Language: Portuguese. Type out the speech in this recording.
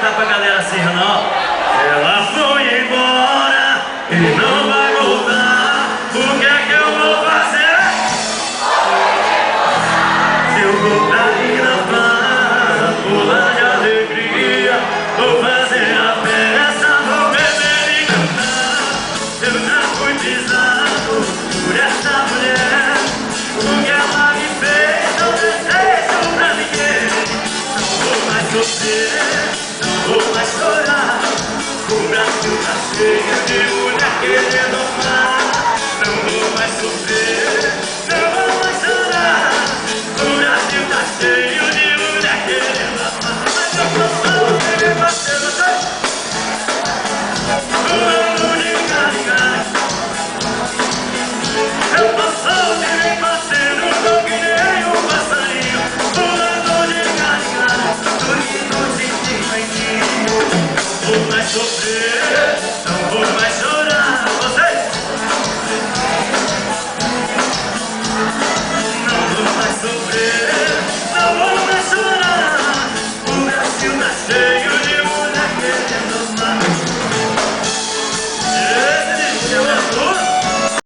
cantar pra galera assim, não. Ela foi embora e não vai voltar. O que é que eu vou fazer? Eu vou pra Irapá, pular de alegria. Vou fazer a festa, vou beber e cantar. Eu já fui pisado por essa mulher. O que ela me fez, não desejo pra ninguém. Não vou mais sofrer, não vou mais chorar. O Brasil tá cheio de mulher querendo amar. Não vou mais sofrer, não vou mais chorar. O Brasil tá cheio de mulher querendo amar. Mas eu tô solteiro e parceiro, o ano de carregar. Eu tô solteiro e parceiro, tô que nem um passarinho. O ano de carregar, tô indo de cima em mim. Não vou mais sofrer.